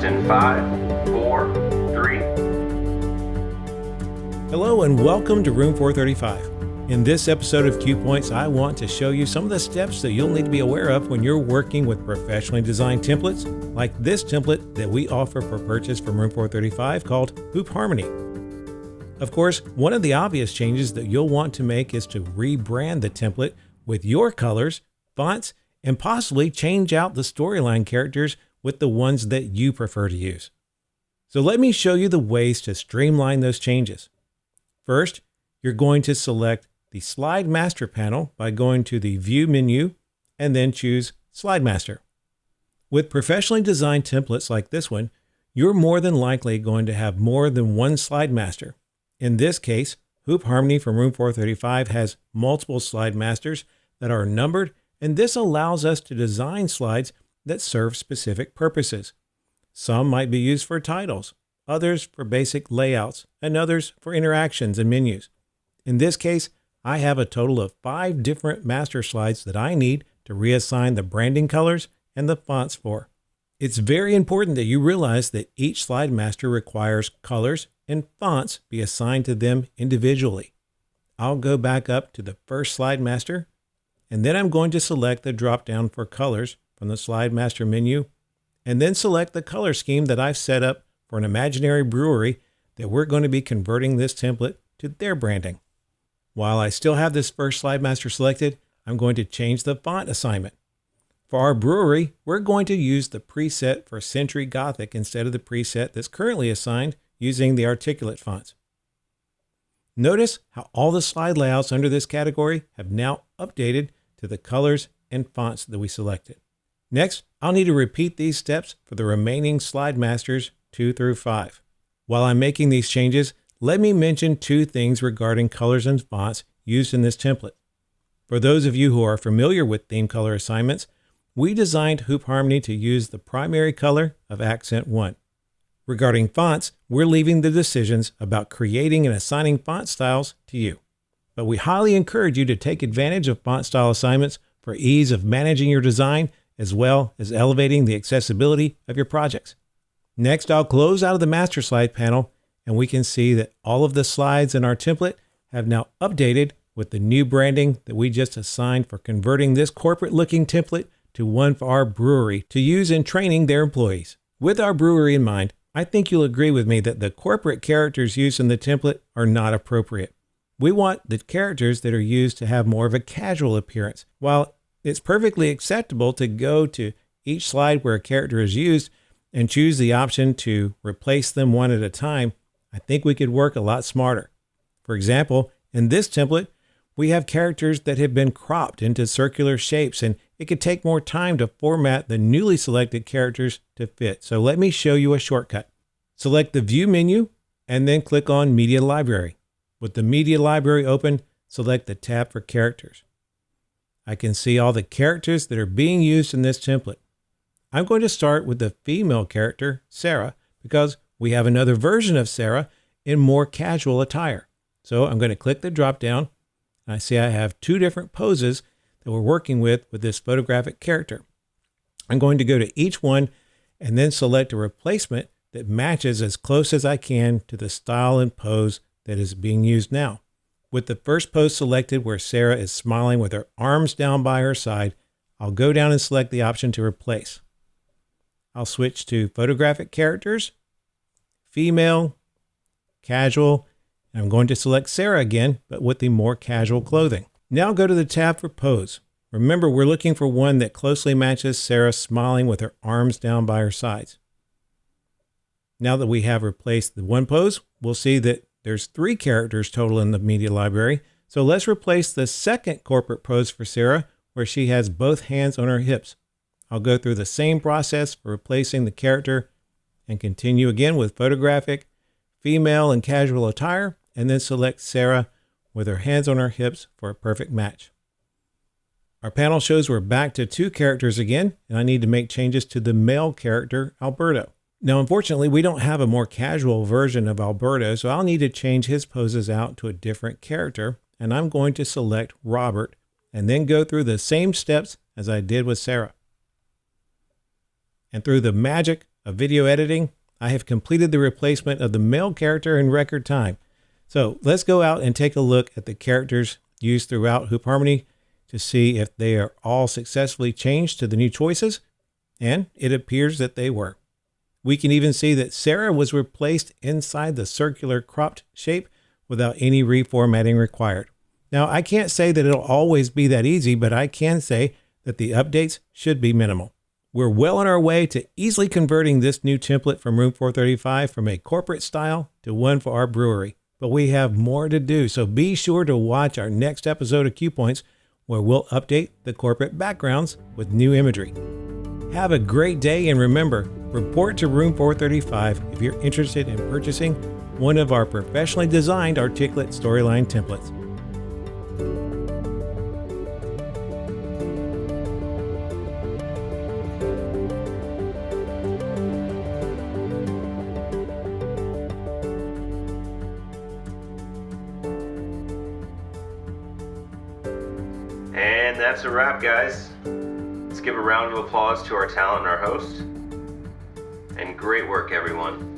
Test in 5, 4, 3. Hello and welcome to Room 435. In this episode of Q Points, I want to show you some of the steps that you'll need to be aware of when you're working with professionally designed templates, like this template that we offer for purchase from Room 435 called Hoop Harmony. Of course, one of the obvious changes that you'll want to make is to rebrand the template with your colors, fonts, and possibly change out the storyline characters with the ones that you prefer to use. So let me show you the ways to streamline those changes. First, you're going to select the Slide Master panel by going to the View menu and then choose Slide Master. With professionally designed templates like this one, you're more than likely going to have more than one Slide Master. In this case, Hoop Harmony from Room 435 has multiple Slide Masters that are numbered, and this allows us to design slides that serve specific purposes. Some might be used for titles, others for basic layouts, and others for interactions and menus. In this case, I have a total of 5 different master slides that I need to reassign the branding colors and the fonts for. It's very important that you realize that each slide master requires colors and fonts be assigned to them individually. I'll go back up to the first slide master, and then I'm going to select the drop-down for colors from the slide master menu, and then select the color scheme that I've set up for an imaginary brewery that we're going to be converting this template to their branding. While I still have this first slide master selected, I'm going to change the font assignment. For our brewery, we're going to use the preset for Century Gothic instead of the preset that's currently assigned using the articulate fonts. Notice how all the slide layouts under this category have now updated to the colors and fonts that we selected. Next, I'll need to repeat these steps for the remaining slide masters 2 through 5. While I'm making these changes, let me mention 2 things regarding colors and fonts used in this template. For those of you who are familiar with theme color assignments, we designed Hoop Harmony to use the primary color of Accent 1. Regarding fonts, we're leaving the decisions about creating and assigning font styles to you. But we highly encourage you to take advantage of font style assignments for ease of managing your design as well as elevating the accessibility of your projects. Next, I'll close out of the master slide panel, and we can see that all of the slides in our template have now updated with the new branding that we just assigned for converting this corporate looking template to one for our brewery to use in training their employees. With our brewery in mind, I think you'll agree with me that the corporate characters used in the template are not appropriate. We want the characters that are used to have more of a casual appearance. While it's perfectly acceptable to go to each slide where a character is used and choose the option to replace them one at a time, I think we could work a lot smarter. For example, in this template, we have characters that have been cropped into circular shapes, and it could take more time to format the newly selected characters to fit. So let me show you a shortcut. Select the View menu and then click on Media Library. With the Media Library open, select the tab for Characters. I can see all the characters that are being used in this template. I'm going to start with the female character, Sarah, because we have another version of Sarah in more casual attire. So I'm going to click the drop down, and I see I have 2 different poses that we're working with this photographic character. I'm going to go to each one and then select a replacement that matches as close as I can to the style and pose that is being used now. With the first pose selected where Sarah is smiling with her arms down by her side, I'll go down and select the option to replace. I'll switch to photographic characters, female, casual, and I'm going to select Sarah again, but with the more casual clothing. Now go to the tab for pose. Remember, we're looking for one that closely matches Sarah smiling with her arms down by her sides. Now that we have replaced the one pose, we'll see that there's 3 characters total in the media library. So let's replace the second corporate pose for Sarah, where she has both hands on her hips. I'll go through the same process for replacing the character and continue again with photographic, female, and casual attire, and then select Sarah with her hands on her hips for a perfect match. Our panel shows we're back to 2 characters again, and I need to make changes to the male character, Alberto. Now, unfortunately, we don't have a more casual version of Alberto, so I'll need to change his poses out to a different character, and I'm going to select Robert and then go through the same steps as I did with Sarah. And through the magic of video editing, I have completed the replacement of the male character in record time. So let's go out and take a look at the characters used throughout Hoop Harmony to see if they are all successfully changed to the new choices, and it appears that they were. We can even see that Sarah was replaced inside the circular cropped shape without any reformatting required. Now, I can't say that it'll always be that easy, but I can say that the updates should be minimal. We're well on our way to easily converting this new template from Room 435 from a corporate style to one for our brewery. But we have more to do, so be sure to watch our next episode of Q Points where we'll update the corporate backgrounds with new imagery. Have a great day, and remember, report to Room 435 if you're interested in purchasing one of our professionally designed articulate storyline templates. And that's a wrap, guys. Let's give a round of applause to our talent and our host. And great work, everyone.